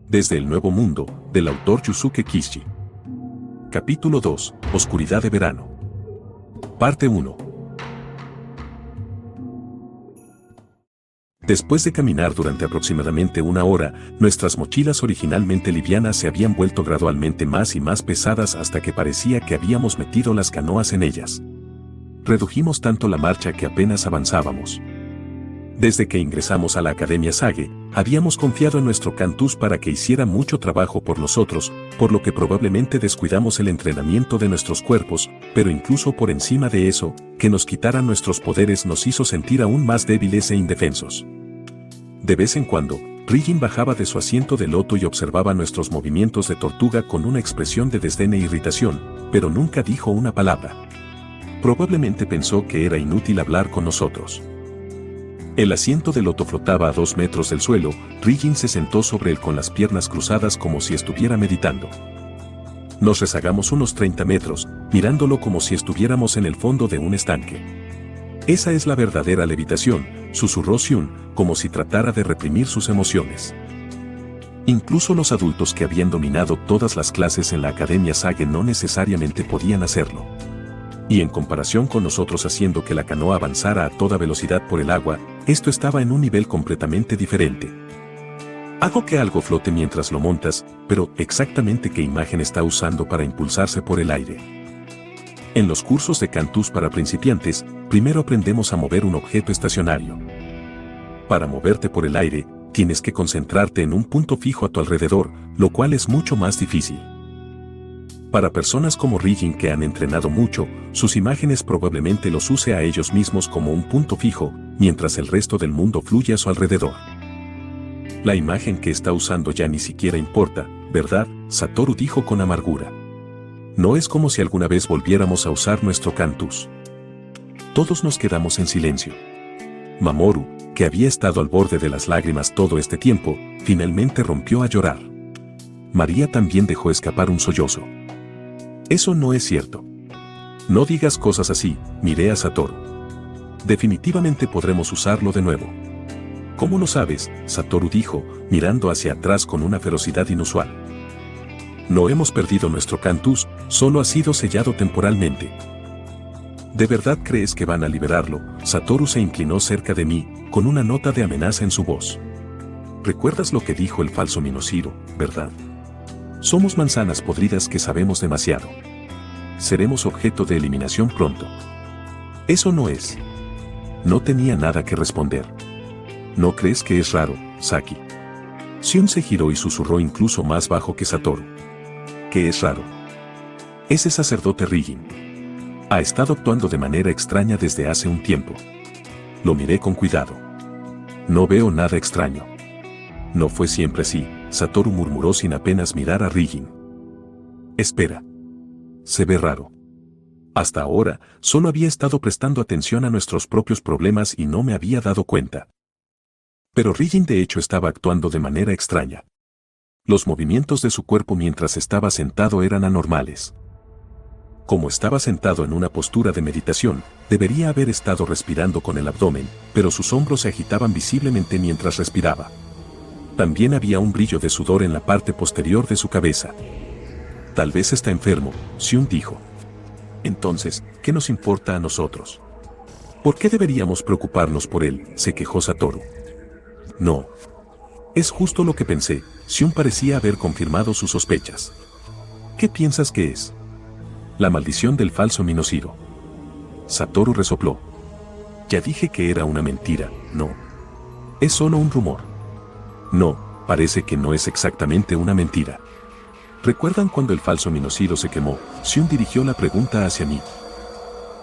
Desde el Nuevo Mundo, del autor Yusuke Kishi. Capítulo 2. Oscuridad de verano. Parte 1. Después de caminar durante aproximadamente una hora, nuestras mochilas originalmente livianas se habían vuelto gradualmente más y más pesadas hasta que parecía que habíamos metido las canoas en ellas. Redujimos tanto la marcha que apenas avanzábamos. Desde que ingresamos a la Academia Sage, habíamos confiado en nuestro Cantus para que hiciera mucho trabajo por nosotros, por lo que probablemente descuidamos el entrenamiento de nuestros cuerpos, pero incluso por encima de eso, que nos quitaran nuestros poderes nos hizo sentir aún más débiles e indefensos. De vez en cuando, Ryujin bajaba de su asiento de loto y observaba nuestros movimientos de tortuga con una expresión de desdén e irritación, pero nunca dijo una palabra. Probablemente pensó que era inútil hablar con nosotros. El asiento de loto flotaba a 2 metros del suelo. Ryujin se sentó sobre él con las piernas cruzadas como si estuviera meditando. Nos rezagamos unos 30 metros, mirándolo como si estuviéramos en el fondo de un estanque. Esa es la verdadera levitación, susurró Xiun, como si tratara de reprimir sus emociones. Incluso los adultos que habían dominado todas las clases en la Academia Sage no necesariamente podían hacerlo. Y en comparación con nosotros haciendo que la canoa avanzara a toda velocidad por el agua, esto estaba en un nivel completamente diferente. Hago que algo flote mientras lo montas, pero ¿exactamente qué imagen está usando para impulsarse por el aire? En los cursos de Cantus para principiantes, primero aprendemos a mover un objeto estacionario. Para moverte por el aire, tienes que concentrarte en un punto fijo a tu alrededor, lo cual es mucho más difícil. Para personas como Ryujin que han entrenado mucho, sus imágenes probablemente los use a ellos mismos como un punto fijo, mientras el resto del mundo fluye a su alrededor. La imagen que está usando ya ni siquiera importa, ¿verdad? Satoru dijo con amargura. No es como si alguna vez volviéramos a usar nuestro Cantus. Todos nos quedamos en silencio. Mamoru, que había estado al borde de las lágrimas todo este tiempo, finalmente rompió a llorar. María también dejó escapar un sollozo. Eso no es cierto. No digas cosas así, miré a Satoru. Definitivamente podremos usarlo de nuevo. ¿Cómo lo sabes? Satoru dijo, mirando hacia atrás con una ferocidad inusual. No hemos perdido nuestro Cantus, solo ha sido sellado temporalmente. ¿De verdad crees que van a liberarlo? Satoru se inclinó cerca de mí, con una nota de amenaza en su voz. ¿Recuerdas lo que dijo el falso Minoshiro, verdad? Somos manzanas podridas que sabemos demasiado. Seremos objeto de eliminación pronto. Eso no es. No tenía nada que responder. ¿No crees que es raro, Saki? Xion se giró y susurró incluso más bajo que Satoru. ¿Qué es raro? Ese sacerdote Ryujin ha estado actuando de manera extraña desde hace un tiempo. Lo miré con cuidado. No veo nada extraño. No fue siempre así, Satoru murmuró sin apenas mirar a Ryujin. Espera. Se ve raro. Hasta ahora, solo había estado prestando atención a nuestros propios problemas y no me había dado cuenta. Pero Ryujin de hecho estaba actuando de manera extraña. Los movimientos de su cuerpo mientras estaba sentado eran anormales. Como estaba sentado en una postura de meditación, debería haber estado respirando con el abdomen, pero sus hombros se agitaban visiblemente mientras respiraba. También había un brillo de sudor en la parte posterior de su cabeza. Tal vez está enfermo, Xiun dijo. Entonces, ¿qué nos importa a nosotros? ¿Por qué deberíamos preocuparnos por él? Se quejó Satoru. No. Es justo lo que pensé, Xiun parecía haber confirmado sus sospechas. ¿Qué piensas que es? La maldición del falso Minoshiro. Satoru resopló. Ya dije que era una mentira, no. Es solo un rumor. No, parece que no es exactamente una mentira. ¿Recuerdan cuando el falso Minoshiro se quemó? Xiun dirigió la pregunta hacia mí.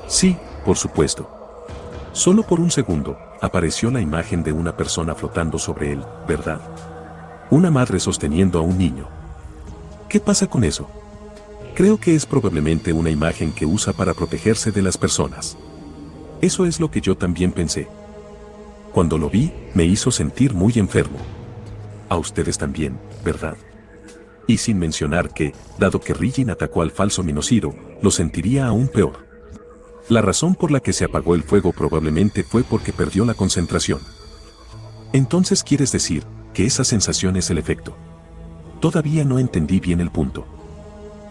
Sí, por supuesto. Solo por un segundo, apareció la imagen de una persona flotando sobre él, ¿verdad? Una madre sosteniendo a un niño. ¿Qué pasa con eso? Creo que es probablemente una imagen que usa para protegerse de las personas. Eso es lo que yo también pensé. Cuando lo vi, me hizo sentir muy enfermo. A ustedes también, ¿verdad? Y sin mencionar que, dado que Ryujin atacó al falso Minoshiro, lo sentiría aún peor. La razón por la que se apagó el fuego probablemente fue porque perdió la concentración. Entonces quieres decir que esa sensación es el efecto. Todavía no entendí bien el punto.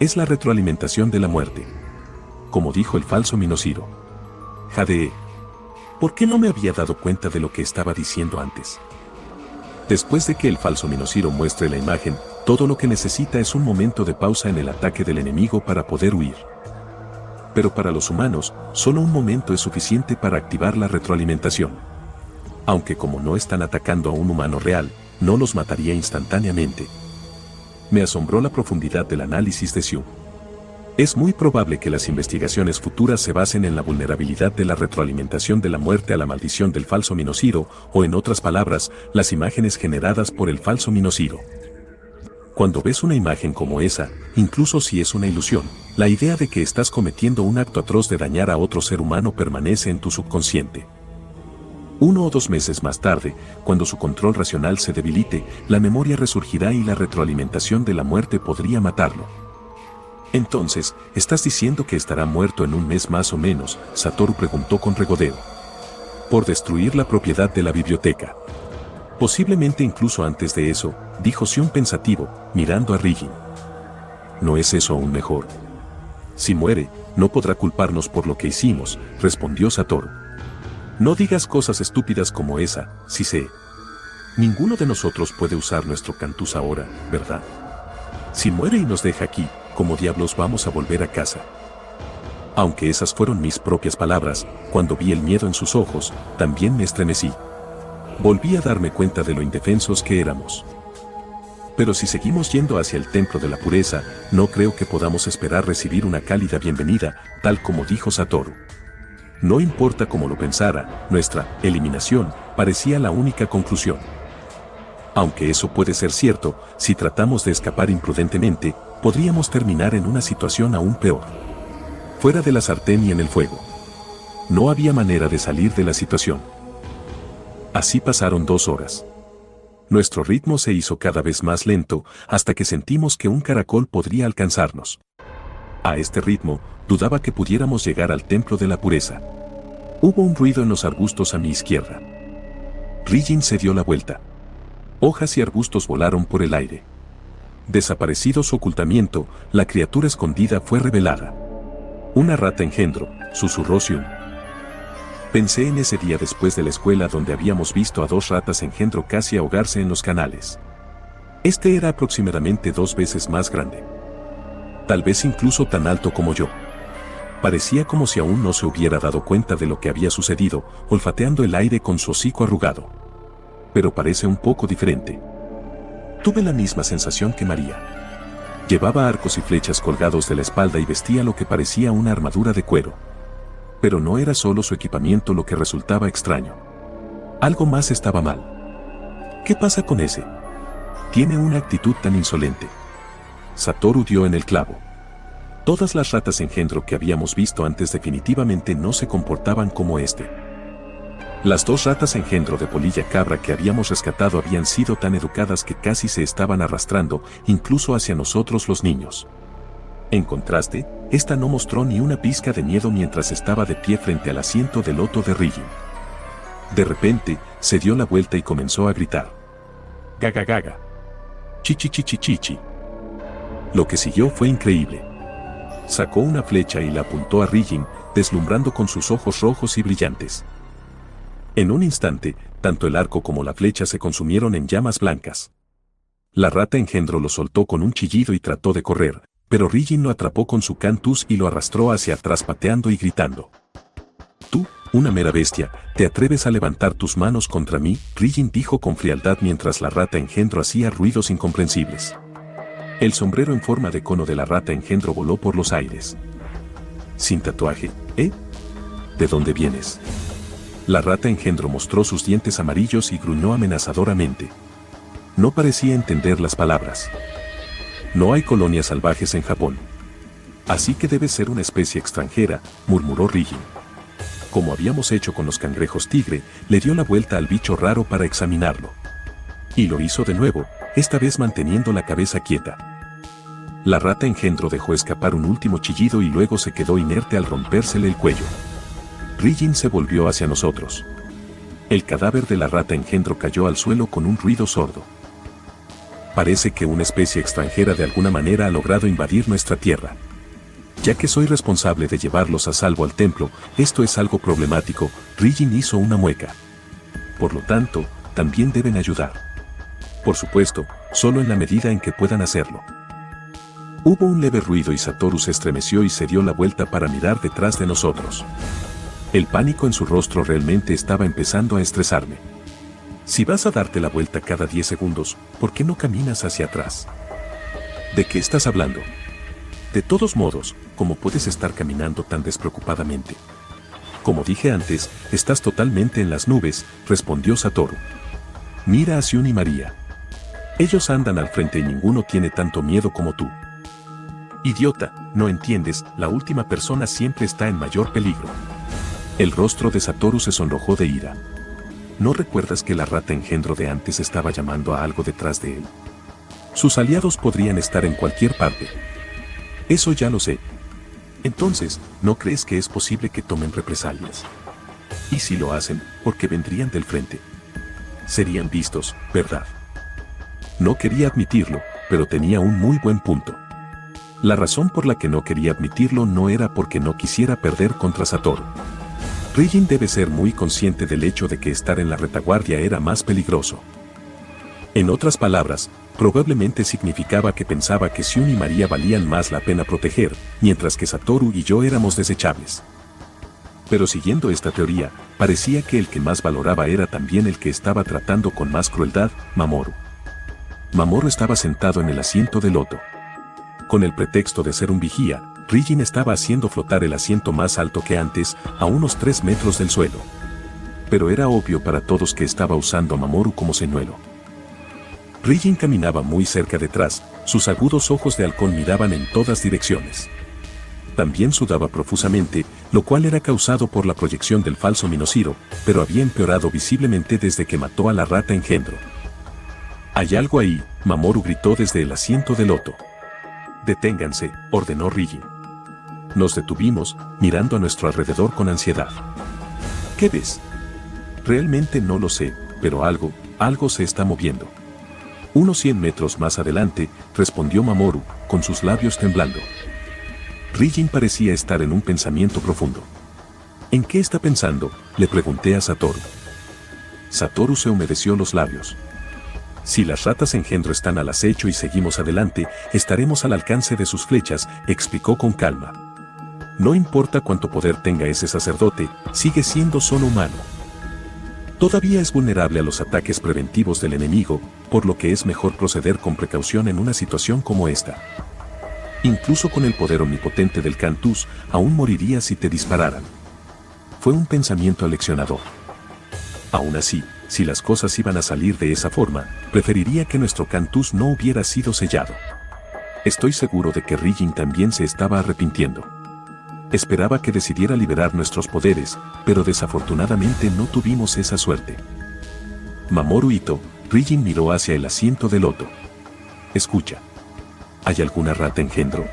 Es la retroalimentación de la muerte. Como dijo el falso Minociro. Jadeé. ¿Por qué no me había dado cuenta de lo que estaba diciendo antes? Después de que el falso Minociro muestre la imagen, todo lo que necesita es un momento de pausa en el ataque del enemigo para poder huir. Pero para los humanos, solo un momento es suficiente para activar la retroalimentación. Aunque como no están atacando a un humano real, no los mataría instantáneamente. Me asombró la profundidad del análisis de Xu. Es muy probable que las investigaciones futuras se basen en la vulnerabilidad de la retroalimentación de la muerte a la maldición del falso Minociro, o en otras palabras, las imágenes generadas por el falso Minociro. Cuando ves una imagen como esa, incluso si es una ilusión, la idea de que estás cometiendo un acto atroz de dañar a otro ser humano permanece en tu subconsciente. 1 o 2 meses más tarde, cuando su control racional se debilite, la memoria resurgirá y la retroalimentación de la muerte podría matarlo. Entonces, ¿estás diciendo que estará muerto en 1 mes más o menos?, Satoru preguntó con regodeo. Por destruir la propiedad de la biblioteca. Posiblemente incluso antes de eso, dijo Xion pensativo, mirando a Rijin. ¿No es eso aún mejor? Si muere, no podrá culparnos por lo que hicimos, respondió Satoru. No digas cosas estúpidas como esa, si sé. Ninguno de nosotros puede usar nuestro Cantus ahora, ¿verdad? Si muere y nos deja aquí, ¿cómo diablos vamos a volver a casa? Aunque esas fueron mis propias palabras, cuando vi el miedo en sus ojos, también me estremecí. Volví a darme cuenta de lo indefensos que éramos. Pero si seguimos yendo hacia el templo de la pureza, no creo que podamos esperar recibir una cálida bienvenida, tal como dijo Satoru. No importa cómo lo pensara, nuestra eliminación parecía la única conclusión. Aunque eso puede ser cierto, si tratamos de escapar imprudentemente, podríamos terminar en una situación aún peor. Fuera de la sartén y en el fuego. No había manera de salir de la situación. Así pasaron 2 horas. Nuestro ritmo se hizo cada vez más lento, hasta que sentimos que un caracol podría alcanzarnos. A este ritmo, dudaba que pudiéramos llegar al templo de la pureza. Hubo un ruido en los arbustos a mi izquierda. Rijin se dio la vuelta. Hojas y arbustos volaron por el aire. Desaparecido su ocultamiento, la criatura escondida fue revelada. Una rata engendro, susurró Xion. Pensé en ese día después de la escuela donde habíamos visto a 2 ratas engendro casi ahogarse en los canales. Este era aproximadamente 2 veces más grande. Tal vez incluso tan alto como yo. Parecía como si aún no se hubiera dado cuenta de lo que había sucedido, olfateando el aire con su hocico arrugado. Pero parece un poco diferente. Tuve la misma sensación que María. Llevaba arcos y flechas colgados de la espalda y vestía lo que parecía una armadura de cuero. Pero no era solo su equipamiento lo que resultaba extraño. Algo más estaba mal. ¿Qué pasa con ese? Tiene una actitud tan insolente. Satoru dio en el clavo. Todas las ratas engendro que habíamos visto antes definitivamente no se comportaban como este. Las 2 ratas engendro de polilla cabra que habíamos rescatado habían sido tan educadas que casi se estaban arrastrando, incluso hacia nosotros los niños. En contraste, esta no mostró ni una pizca de miedo mientras estaba de pie frente al asiento de loto de Rijin. De repente, se dio la vuelta y comenzó a gritar. Gaga gaga. Chichi chichi chichi. Lo que siguió fue increíble. Sacó una flecha y la apuntó a Rijin, deslumbrando con sus ojos rojos y brillantes. En un instante, tanto el arco como la flecha se consumieron en llamas blancas. La rata engendro lo soltó con un chillido y trató de correr, pero Rijin lo atrapó con su Cantus y lo arrastró hacia atrás pateando y gritando. Tú, una mera bestia, ¿te atreves a levantar tus manos contra mí?, Rijin dijo con frialdad mientras la rata engendro hacía ruidos incomprensibles. El sombrero en forma de cono de la rata engendro voló por los aires. ¿Sin tatuaje, eh? ¿De dónde vienes? La rata engendro mostró sus dientes amarillos y gruñó amenazadoramente. No parecía entender las palabras. No hay colonias salvajes en Japón. Así que debe ser una especie extranjera, murmuró Rijin. Como habíamos hecho con los cangrejos tigre, le dio la vuelta al bicho raro para examinarlo. Y lo hizo de nuevo, esta vez manteniendo la cabeza quieta. La rata engendro dejó escapar un último chillido y luego se quedó inerte al rompérsele el cuello. Rijin se volvió hacia nosotros. El cadáver de la rata engendro cayó al suelo con un ruido sordo. Parece que una especie extranjera de alguna manera ha logrado invadir nuestra tierra. Ya que soy responsable de llevarlos a salvo al templo, esto es algo problemático. Rijin hizo una mueca. Por lo tanto, también deben ayudar. Por supuesto, solo en la medida en que puedan hacerlo. Hubo un leve ruido y Satoru se estremeció y se dio la vuelta para mirar detrás de nosotros. El pánico en su rostro realmente estaba empezando a estresarme. Si vas a darte la vuelta cada 10 segundos, ¿por qué no caminas hacia atrás? ¿De qué estás hablando? De todos modos, ¿cómo puedes estar caminando tan despreocupadamente? Como dije antes, estás totalmente en las nubes, respondió Satoru. Mira a Shun y María. Ellos andan al frente y ninguno tiene tanto miedo como tú. Idiota, no entiendes, la última persona siempre está en mayor peligro. El rostro de Satoru se sonrojó de ira. ¿No recuerdas que la rata engendro de antes estaba llamando a algo detrás de él? Sus aliados podrían estar en cualquier parte. Eso ya lo sé. Entonces, ¿no crees que es posible que tomen represalias? Y si lo hacen, ¿por qué vendrían del frente? Serían vistos, ¿verdad? No quería admitirlo, pero tenía un muy buen punto. La razón por la que no quería admitirlo no era porque no quisiera perder contra Satoru. Rijin debe ser muy consciente del hecho de que estar en la retaguardia era más peligroso. En otras palabras, probablemente significaba que pensaba que Shun y María valían más la pena proteger, mientras que Satoru y yo éramos desechables. Pero siguiendo esta teoría, parecía que el que más valoraba era también el que estaba tratando con más crueldad, Mamoru. Mamoru estaba sentado en el asiento de loto. Con el pretexto de ser un vigía, Rijin estaba haciendo flotar el asiento más alto que antes, a unos 3 metros del suelo. Pero era obvio para todos que estaba usando a Mamoru como señuelo. Rijin caminaba muy cerca detrás, sus agudos ojos de halcón miraban en todas direcciones. También sudaba profusamente, lo cual era causado por la proyección del falso Minociro, pero había empeorado visiblemente desde que mató a la rata engendro. «Hay algo ahí», Mamoru gritó desde el asiento de loto. «Deténganse», ordenó Rijin. Nos detuvimos, mirando a nuestro alrededor con ansiedad. «¿Qué ves?» «Realmente no lo sé, pero algo se está moviendo». Unos 100 metros más adelante, respondió Mamoru, con sus labios temblando. Rijin parecía estar en un pensamiento profundo. ¿En qué está pensando?, le pregunté a Satoru. Satoru se humedeció los labios. Si las ratas engendro están al acecho y seguimos adelante, estaremos al alcance de sus flechas, explicó con calma. No importa cuánto poder tenga ese sacerdote, sigue siendo solo humano. Todavía es vulnerable a los ataques preventivos del enemigo, por lo que es mejor proceder con precaución en una situación como esta. Incluso con el poder omnipotente del Cantus, aún morirías si te dispararan. Fue un pensamiento aleccionador. Aún así, si las cosas iban a salir de esa forma, preferiría que nuestro Cantus no hubiera sido sellado. Estoy seguro de que Rijin también se estaba arrepintiendo. Esperaba que decidiera liberar nuestros poderes, pero desafortunadamente no tuvimos esa suerte. Mamoru Ito, Rijin miró hacia el asiento de loto. Escucha. ¿Hay alguna rata engendro?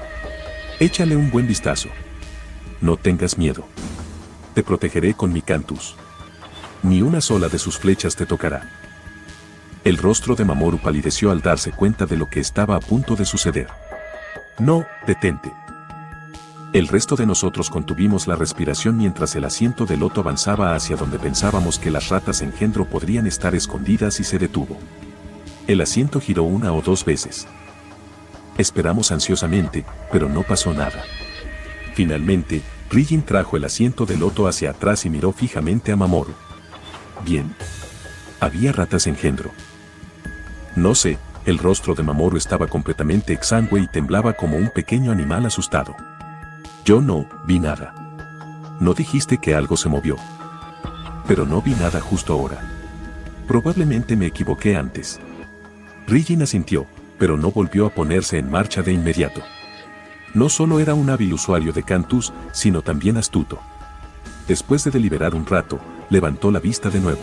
Échale un buen vistazo. No tengas miedo. Te protegeré con mi Cantus. Ni una sola de sus flechas te tocará. El rostro de Mamoru palideció al darse cuenta de lo que estaba a punto de suceder. No, detente. El resto de nosotros contuvimos la respiración mientras el asiento de loto avanzaba hacia donde pensábamos que las ratas engendro podrían estar escondidas y se detuvo. El asiento giró 1 o 2 veces. Esperamos ansiosamente, pero no pasó nada. Finalmente, Rijin trajo el asiento de loto hacia atrás y miró fijamente a Mamoru. Bien. ¿Había ratas engendro? No sé, el rostro de Mamoru estaba completamente exangüe y temblaba como un pequeño animal asustado. Yo no vi nada. No dijiste que algo se movió. Pero no vi nada justo ahora. Probablemente me equivoqué antes. Rijin asintió, pero no volvió a ponerse en marcha de inmediato. No solo era un hábil usuario de Cantus, sino también astuto. Después de deliberar un rato, levantó la vista de nuevo.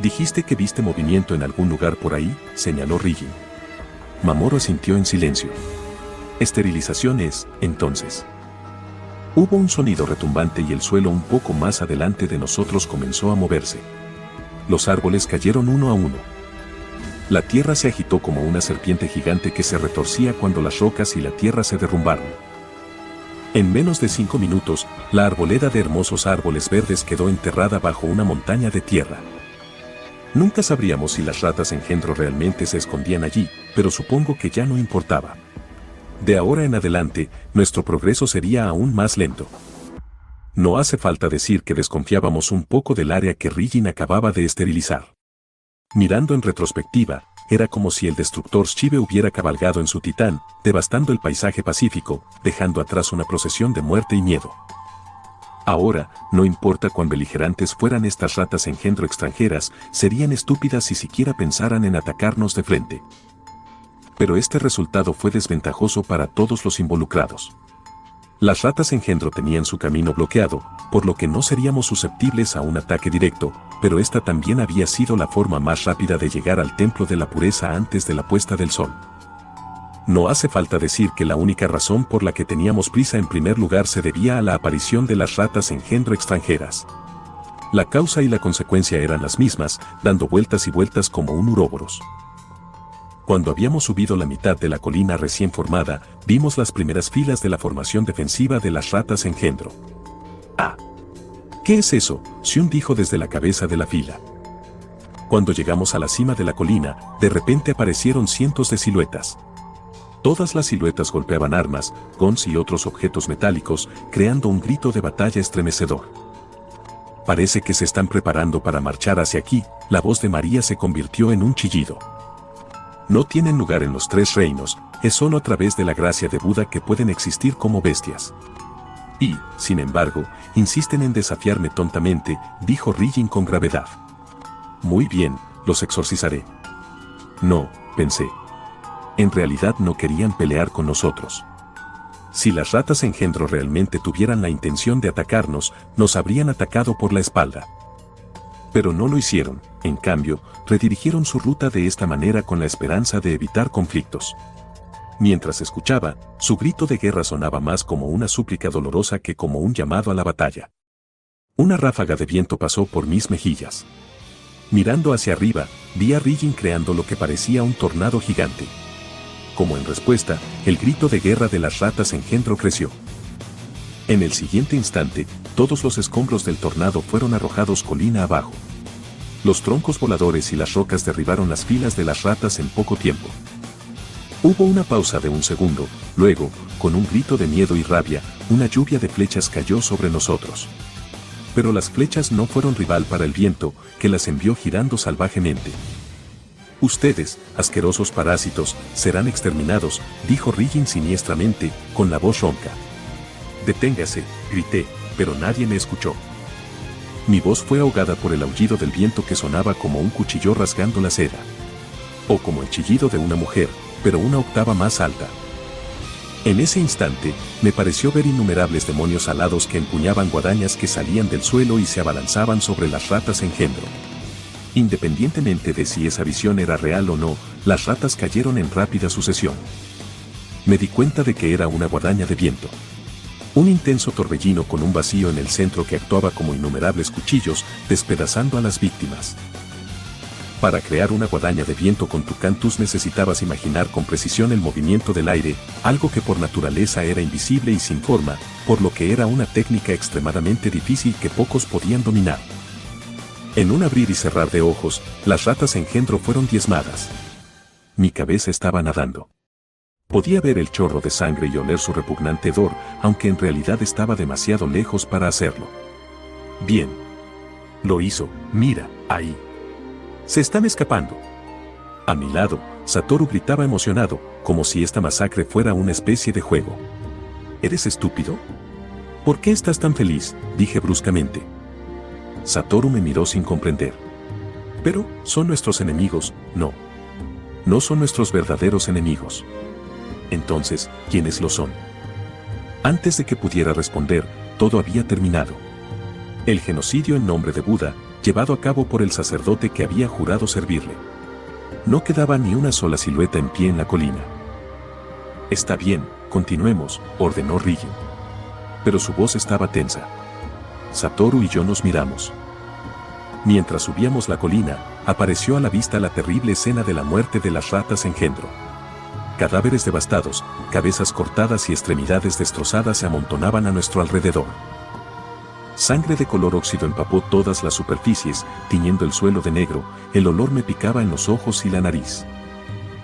«Dijiste que viste movimiento en algún lugar por ahí», señaló Rijin. Mamoru asintió en silencio. «Esterilización es, entonces». Hubo un sonido retumbante y el suelo un poco más adelante de nosotros comenzó a moverse. Los árboles cayeron uno a uno. La tierra se agitó como una serpiente gigante que se retorcía cuando las rocas y la tierra se derrumbaron. En menos de 5 minutos, la arboleda de hermosos árboles verdes quedó enterrada bajo una montaña de tierra. Nunca sabríamos si las ratas engendro realmente se escondían allí, pero supongo que ya no importaba. De ahora en adelante, nuestro progreso sería aún más lento. No hace falta decir que desconfiábamos un poco del área que Riggin acababa de esterilizar. Mirando en retrospectiva, era como si el destructor Shive hubiera cabalgado en su titán, devastando el paisaje pacífico, dejando atrás una procesión de muerte y miedo. Ahora, no importa cuán beligerantes fueran estas ratas engendro extranjeras, serían estúpidas si siquiera pensaran en atacarnos de frente. Pero este resultado fue desventajoso para todos los involucrados. Las ratas engendro tenían su camino bloqueado, por lo que no seríamos susceptibles a un ataque directo, pero esta también había sido la forma más rápida de llegar al templo de la pureza antes de la puesta del sol. No hace falta decir que la única razón por la que teníamos prisa en primer lugar se debía a la aparición de las ratas engendro extranjeras. La causa y la consecuencia eran las mismas, dando vueltas y vueltas como un uroboros. Cuando habíamos subido la mitad de la colina recién formada, vimos las primeras filas de la formación defensiva de las ratas engendro. «Ah. ¿Qué es eso?», Xion dijo desde la cabeza de la fila. Cuando llegamos a la cima de la colina, de repente aparecieron cientos de siluetas. Todas las siluetas golpeaban armas, guns y otros objetos metálicos, creando un grito de batalla estremecedor. «Parece que se están preparando para marchar hacia aquí», la voz de María se convirtió en un chillido. No tienen lugar en los 3 reinos, es solo a través de la gracia de Buda que pueden existir como bestias. Y, sin embargo, insisten en desafiarme tontamente, dijo Riggin con gravedad. Muy bien, los exorcizaré. No, pensé. En realidad no querían pelear con nosotros. Si las ratas engendro realmente tuvieran la intención de atacarnos, nos habrían atacado por la espalda. Pero no lo hicieron, en cambio, redirigieron su ruta de esta manera con la esperanza de evitar conflictos. Mientras escuchaba, su grito de guerra sonaba más como una súplica dolorosa que como un llamado a la batalla. Una ráfaga de viento pasó por mis mejillas. Mirando hacia arriba, vi a Riggin creando lo que parecía un tornado gigante. Como en respuesta, el grito de guerra de las ratas engendro creció. En el siguiente instante, todos los escombros del tornado fueron arrojados colina abajo. Los troncos voladores y las rocas derribaron las filas de las ratas en poco tiempo. Hubo una pausa de un segundo, luego, con un grito de miedo y rabia, una lluvia de flechas cayó sobre nosotros. Pero las flechas no fueron rival para el viento, que las envió girando salvajemente. «Ustedes, asquerosos parásitos, serán exterminados», dijo Riggin siniestramente, con la voz ronca. «Deténgase», grité, pero nadie me escuchó. Mi voz fue ahogada por el aullido del viento que sonaba como un cuchillo rasgando la seda. O como el chillido de una mujer, pero una octava más alta. En ese instante, me pareció ver innumerables demonios alados que empuñaban guadañas que salían del suelo y se abalanzaban sobre las ratas engendro. Independientemente de si esa visión era real o no, las ratas cayeron en rápida sucesión. Me di cuenta de que era una guadaña de viento. Un intenso torbellino con un vacío en el centro que actuaba como innumerables cuchillos, despedazando a las víctimas. Para crear una guadaña de viento con tu cantus necesitabas imaginar con precisión el movimiento del aire, algo que por naturaleza era invisible y sin forma, por lo que era una técnica extremadamente difícil que pocos podían dominar. En un abrir y cerrar de ojos, las ratas engendro fueron diezmadas. Mi cabeza estaba nadando. Podía ver el chorro de sangre y oler su repugnante hedor, aunque en realidad estaba demasiado lejos para hacerlo. Bien. Lo hizo, mira, ahí. Se están escapando. A mi lado, Satoru gritaba emocionado, como si esta masacre fuera una especie de juego. ¿Eres estúpido? ¿Por qué estás tan feliz?, dije bruscamente. Satoru me miró sin comprender. Pero, son nuestros enemigos, no. No son nuestros verdaderos enemigos. Entonces, ¿quiénes lo son? Antes de que pudiera responder, todo había terminado. El genocidio en nombre de Buda, llevado a cabo por el sacerdote que había jurado servirle. No quedaba ni una sola silueta en pie en la colina. Está bien, continuemos, ordenó Riggin. Pero su voz estaba tensa. Satoru y yo nos miramos. Mientras subíamos la colina, apareció a la vista la terrible escena de la muerte de las ratas engendro. Cadáveres devastados, cabezas cortadas y extremidades destrozadas se amontonaban a nuestro alrededor. Sangre de color óxido empapó todas las superficies, tiñendo el suelo de negro, el olor me picaba en los ojos y la nariz.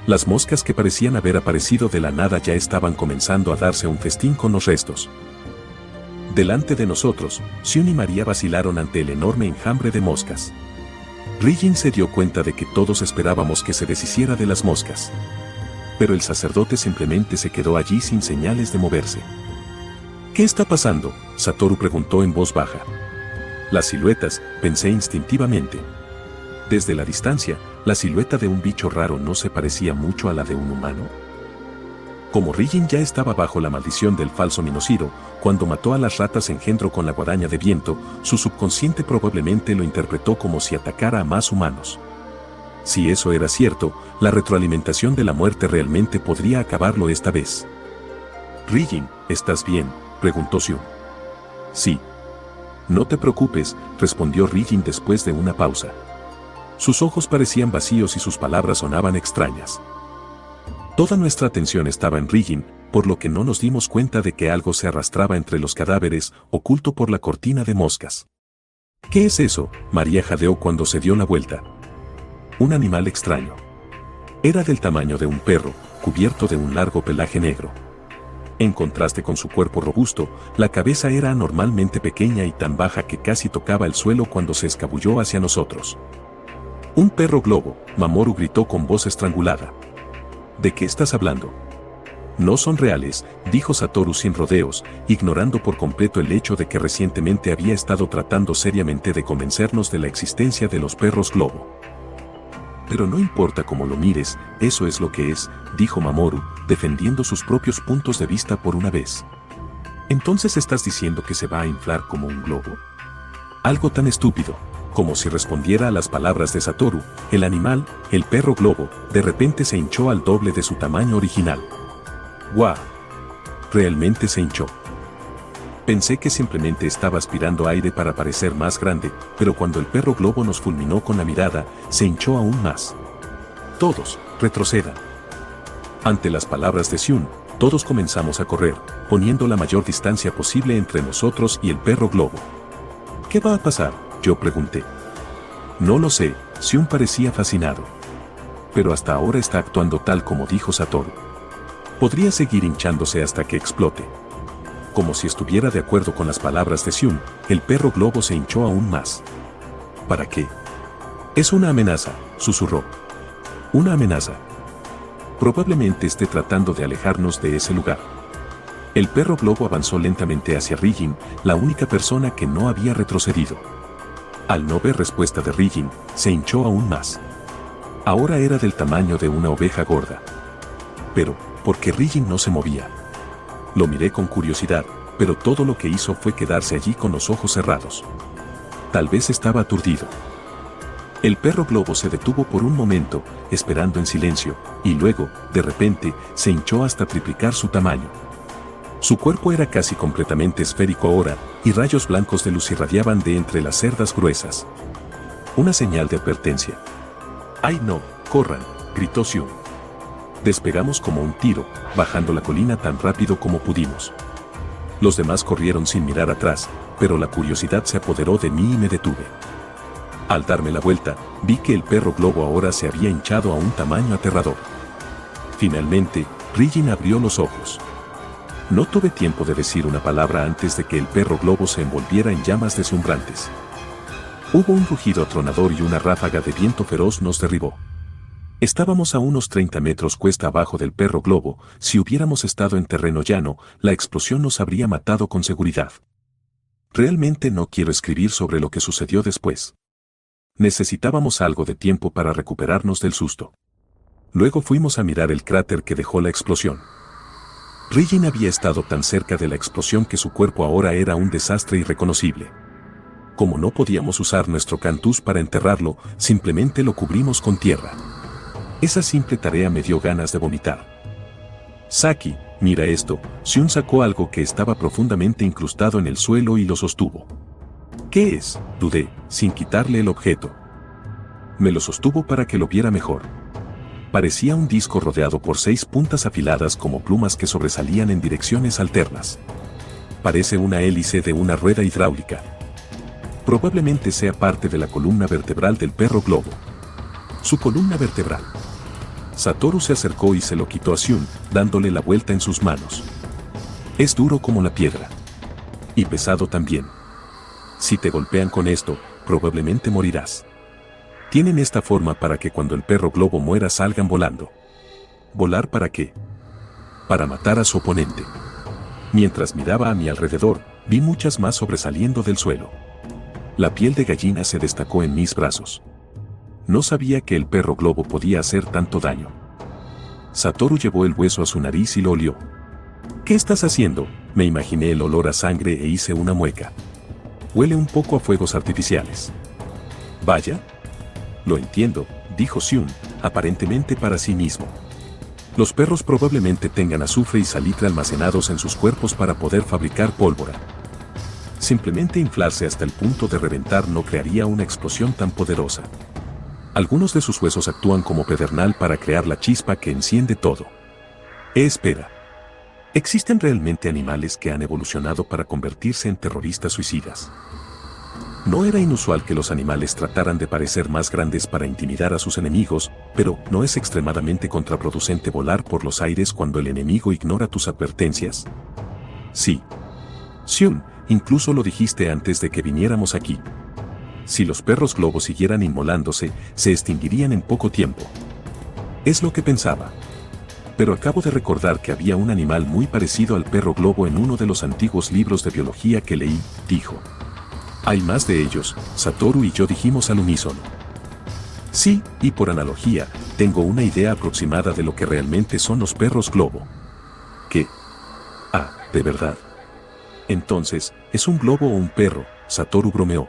Las moscas que parecían haber aparecido de la nada ya estaban comenzando a darse un festín con los restos. Delante de nosotros, Sion y María vacilaron ante el enorme enjambre de moscas. Riggin se dio cuenta de que todos esperábamos que se deshiciera de las moscas. Pero el sacerdote simplemente se quedó allí sin señales de moverse. ¿Qué está pasando?, Satoru preguntó en voz baja. Las siluetas, pensé instintivamente. Desde la distancia, la silueta de un bicho raro no se parecía mucho a la de un humano. Como Riggin ya estaba bajo la maldición del falso Minociro, cuando mató a las ratas engendro con la guadaña de viento, su subconsciente probablemente lo interpretó como si atacara a más humanos. Si eso era cierto, la retroalimentación de la muerte realmente podría acabarlo esta vez. Riggin, ¿estás bien?, preguntó Sion. Sí. No te preocupes, respondió Riggin después de una pausa. Sus ojos parecían vacíos y sus palabras sonaban extrañas. Toda nuestra atención estaba en Riggin, por lo que no nos dimos cuenta de que algo se arrastraba entre los cadáveres, oculto por la cortina de moscas. ¿Qué es eso?, María jadeó cuando se dio la vuelta. Un animal extraño. Era del tamaño de un perro, cubierto de un largo pelaje negro. En contraste con su cuerpo robusto, la cabeza era anormalmente pequeña y tan baja que casi tocaba el suelo cuando se escabulló hacia nosotros. Un perro globo, Mamoru gritó con voz estrangulada. ¿De qué estás hablando? No son reales, dijo Satoru sin rodeos, ignorando por completo el hecho de que recientemente había estado tratando seriamente de convencernos de la existencia de los perros globo. Pero no importa cómo lo mires, eso es lo que es, dijo Mamoru, defendiendo sus propios puntos de vista por una vez. ¿Entonces estás diciendo que se va a inflar como un globo? Algo tan estúpido. Como si respondiera a las palabras de Satoru, el animal, el perro globo, de repente se hinchó al doble de su tamaño original. ¡Guau! Realmente se hinchó. Pensé que simplemente estaba aspirando aire para parecer más grande, pero cuando el perro globo nos fulminó con la mirada, se hinchó aún más. Todos, retrocedan. Ante las palabras de Sion, todos comenzamos a correr, poniendo la mayor distancia posible entre nosotros y el perro globo. ¿Qué va a pasar?, yo pregunté. No lo sé, Sion parecía fascinado. Pero hasta ahora está actuando tal como dijo Satoru. Podría seguir hinchándose hasta que explote. Como si estuviera de acuerdo con las palabras de Sion, el perro globo se hinchó aún más. ¿Para qué? Es una amenaza, susurró. Una amenaza. Probablemente esté tratando de alejarnos de ese lugar. El perro globo avanzó lentamente hacia Riggin, la única persona que no había retrocedido. Al no ver respuesta de Riggin, se hinchó aún más. Ahora era del tamaño de una oveja gorda. Pero, ¿por qué Riggin no se movía? Lo miré con curiosidad, pero todo lo que hizo fue quedarse allí con los ojos cerrados. Tal vez estaba aturdido. El perro globo se detuvo por un momento, esperando en silencio, y luego, de repente, se hinchó hasta triplicar su tamaño. Su cuerpo era casi completamente esférico ahora, y rayos blancos de luz irradiaban de entre las cerdas gruesas. Una señal de advertencia. ¡Ay no, corran!, gritó Sion. Despegamos como un tiro, bajando la colina tan rápido como pudimos. Los demás corrieron sin mirar atrás, pero la curiosidad se apoderó de mí y me detuve. Al darme la vuelta, vi que el perro globo ahora se había hinchado a un tamaño aterrador. Finalmente, Riggin abrió los ojos. No tuve tiempo de decir una palabra antes de que el perro globo se envolviera en llamas deslumbrantes. Hubo un rugido atronador y una ráfaga de viento feroz nos derribó. Estábamos a unos 30 metros cuesta abajo del perro globo. Si hubiéramos estado en terreno llano, la explosión nos habría matado con seguridad. Realmente no quiero escribir sobre lo que sucedió después. Necesitábamos algo de tiempo para recuperarnos del susto. Luego fuimos a mirar el cráter que dejó la explosión. Riggin había estado tan cerca de la explosión que su cuerpo ahora era un desastre irreconocible. Como no podíamos usar nuestro cantus para enterrarlo, simplemente lo cubrimos con tierra. Esa simple tarea me dio ganas de vomitar. Saki, mira esto. Sion sacó algo que estaba profundamente incrustado en el suelo y lo sostuvo. ¿Qué es?, dudé, sin quitarle el objeto. Me lo sostuvo para que lo viera mejor. Parecía un disco rodeado por 6 puntas afiladas como plumas que sobresalían en direcciones alternas. Parece una hélice de una rueda hidráulica. Probablemente sea parte de la columna vertebral del perro globo. Su columna vertebral. Satoru se acercó y se lo quitó a Shun, dándole la vuelta en sus manos. Es duro como la piedra. Y pesado también. Si te golpean con esto, probablemente morirás. Tienen esta forma para que cuando el perro globo muera salgan volando. ¿Volar para qué? Para matar a su oponente. Mientras miraba a mi alrededor, vi muchas más sobresaliendo del suelo. La piel de gallina se destacó en mis brazos. No sabía que el perro globo podía hacer tanto daño. Satoru llevó el hueso a su nariz y lo olió. ¿Qué estás haciendo? Me imaginé el olor a sangre e hice una mueca. Huele un poco a fuegos artificiales. Vaya. Lo entiendo, dijo Shun, aparentemente para sí mismo. Los perros probablemente tengan azufre y salitre almacenados en sus cuerpos para poder fabricar pólvora. Simplemente inflarse hasta el punto de reventar no crearía una explosión tan poderosa. Algunos de sus huesos actúan como pedernal para crear la chispa que enciende todo. Espera. ¿Existen realmente animales que han evolucionado para convertirse en terroristas suicidas? No era inusual que los animales trataran de parecer más grandes para intimidar a sus enemigos, pero ¿no es extremadamente contraproducente volar por los aires cuando el enemigo ignora tus advertencias? Sí. Shun, incluso lo dijiste antes de que viniéramos aquí. Si los perros globos siguieran inmolándose, se extinguirían en poco tiempo. Es lo que pensaba. Pero acabo de recordar que había un animal muy parecido al perro globo en uno de los antiguos libros de biología que leí, dijo. Hay más de ellos, Satoru y yo dijimos al unísono. Sí, y por analogía, tengo una idea aproximada de lo que realmente son los perros globo. ¿Qué? Ah, ¿de verdad? Entonces, ¿es un globo o un perro? Satoru bromeó.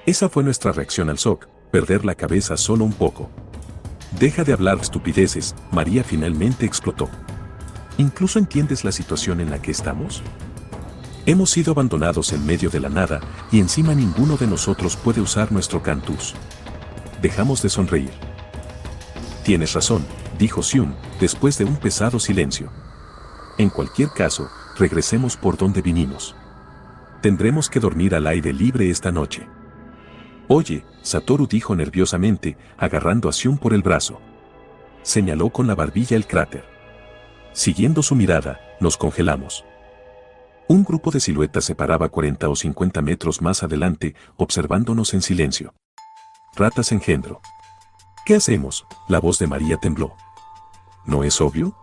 Esa fue nuestra reacción al shock, perder la cabeza solo un poco. Deja de hablar estupideces, María finalmente explotó. ¿Incluso entiendes la situación en la que estamos? Hemos sido abandonados en medio de la nada, y encima ninguno de nosotros puede usar nuestro cantus. Dejamos de sonreír. Tienes razón, dijo Shun, después de un pesado silencio. En cualquier caso, regresemos por donde vinimos. Tendremos que dormir al aire libre esta noche. Oye, Satoru dijo nerviosamente, agarrando a Shun por el brazo. Señaló con la barbilla el cráter. Siguiendo su mirada, nos congelamos. Un grupo de siluetas se paraba 40 o 50 metros más adelante, observándonos en silencio. Ratas engendro. ¿Qué hacemos? La voz de María tembló. ¿No es obvio?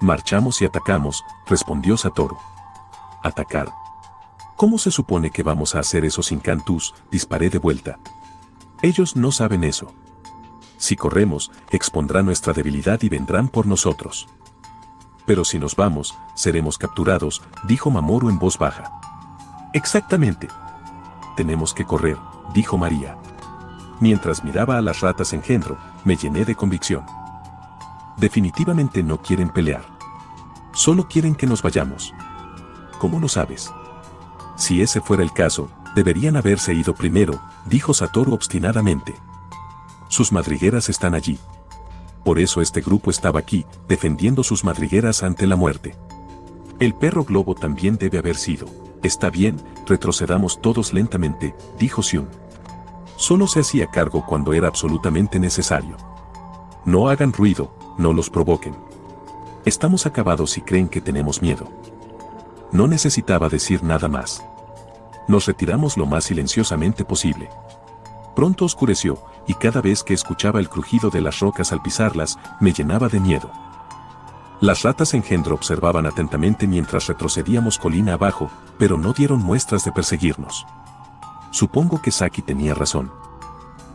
Marchamos y atacamos, respondió Satoru. ¿Atacar? ¿Cómo se supone que vamos a hacer eso sin cantus? Disparé de vuelta. Ellos no saben eso. Si corremos, expondrán nuestra debilidad y vendrán por nosotros. Pero si nos vamos, seremos capturados, dijo Mamoru en voz baja. Exactamente. Tenemos que correr, dijo María. Mientras miraba a las ratas engendro, me llené de convicción. Definitivamente no quieren pelear. Solo quieren que nos vayamos. ¿Cómo lo sabes? Si ese fuera el caso, deberían haberse ido primero, dijo Satoru obstinadamente. Sus madrigueras están allí. Por eso este grupo estaba aquí, defendiendo sus madrigueras ante la muerte. El perro globo también debe haber sido. Está bien, retrocedamos todos lentamente, dijo Shun. Solo se hacía cargo cuando era absolutamente necesario. No hagan ruido, no los provoquen. Estamos acabados si creen que tenemos miedo. No necesitaba decir nada más. Nos retiramos lo más silenciosamente posible. Pronto oscureció, y cada vez que escuchaba el crujido de las rocas al pisarlas, me llenaba de miedo. Las ratas engendro observaban atentamente mientras retrocedíamos colina abajo, pero no dieron muestras de perseguirnos. Supongo que Saki tenía razón.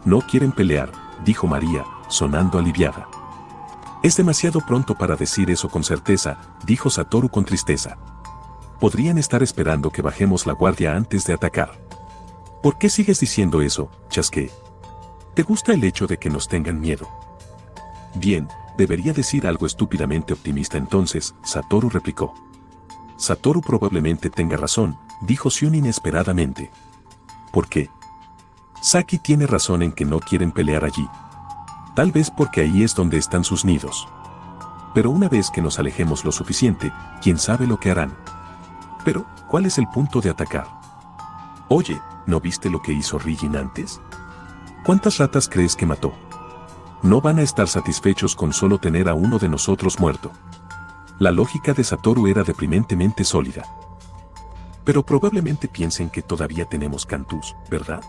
No quieren pelear, dijo María, sonando aliviada. Es demasiado pronto para decir eso con certeza, dijo Satoru con tristeza. Podrían estar esperando que bajemos la guardia antes de atacar. ¿Por qué sigues diciendo eso, chasqué? ¿Te gusta el hecho de que nos tengan miedo? Bien, debería decir algo estúpidamente optimista entonces, Satoru replicó. Satoru probablemente tenga razón, dijo Shun inesperadamente. ¿Por qué? Saki tiene razón en que no quieren pelear allí. Tal vez porque ahí es donde están sus nidos. Pero una vez que nos alejemos lo suficiente, quién sabe lo que harán. Pero, ¿cuál es el punto de atacar? Oye, ¿no viste lo que hizo Ryujin antes? ¿Cuántas ratas crees que mató? No van a estar satisfechos con solo tener a uno de nosotros muerto. La lógica de Satoru era deprimentemente sólida. Pero probablemente piensen que todavía tenemos Cantus, ¿verdad?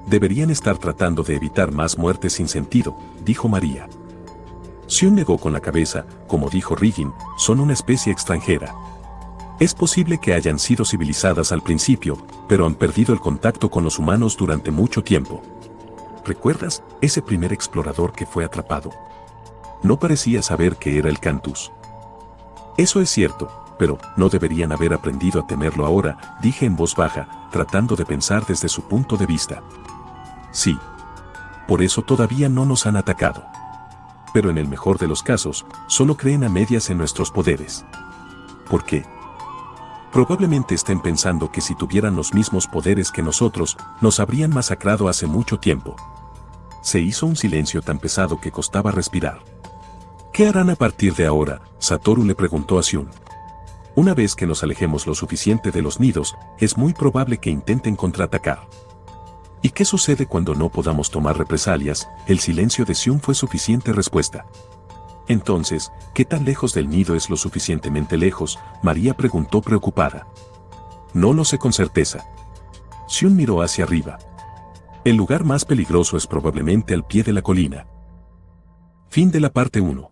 Deberían estar tratando de evitar más muertes sin sentido, dijo María. Xion negó con la cabeza, como dijo Ryujin, son una especie extranjera. Es posible que hayan sido civilizadas al principio, pero han perdido el contacto con los humanos durante mucho tiempo. ¿Recuerdas ese primer explorador que fue atrapado? No parecía saber que era el Cantus. Eso es cierto, pero no deberían haber aprendido a temerlo ahora, dije en voz baja, tratando de pensar desde su punto de vista. Sí. Por eso todavía no nos han atacado. Pero en el mejor de los casos, solo creen a medias en nuestros poderes. ¿Por qué? Probablemente estén pensando que si tuvieran los mismos poderes que nosotros, nos habrían masacrado hace mucho tiempo. Se hizo un silencio tan pesado que costaba respirar. ¿Qué harán a partir de ahora?, Satoru le preguntó a Xion. Una vez que nos alejemos lo suficiente de los nidos, es muy probable que intenten contraatacar. ¿Y qué sucede cuando no podamos tomar represalias? El silencio de Xion fue suficiente respuesta. Entonces, ¿qué tan lejos del nido es lo suficientemente lejos?, María preguntó preocupada. No lo sé con certeza. Xion miró hacia arriba. El lugar más peligroso es probablemente al pie de la colina. Fin de la parte 1.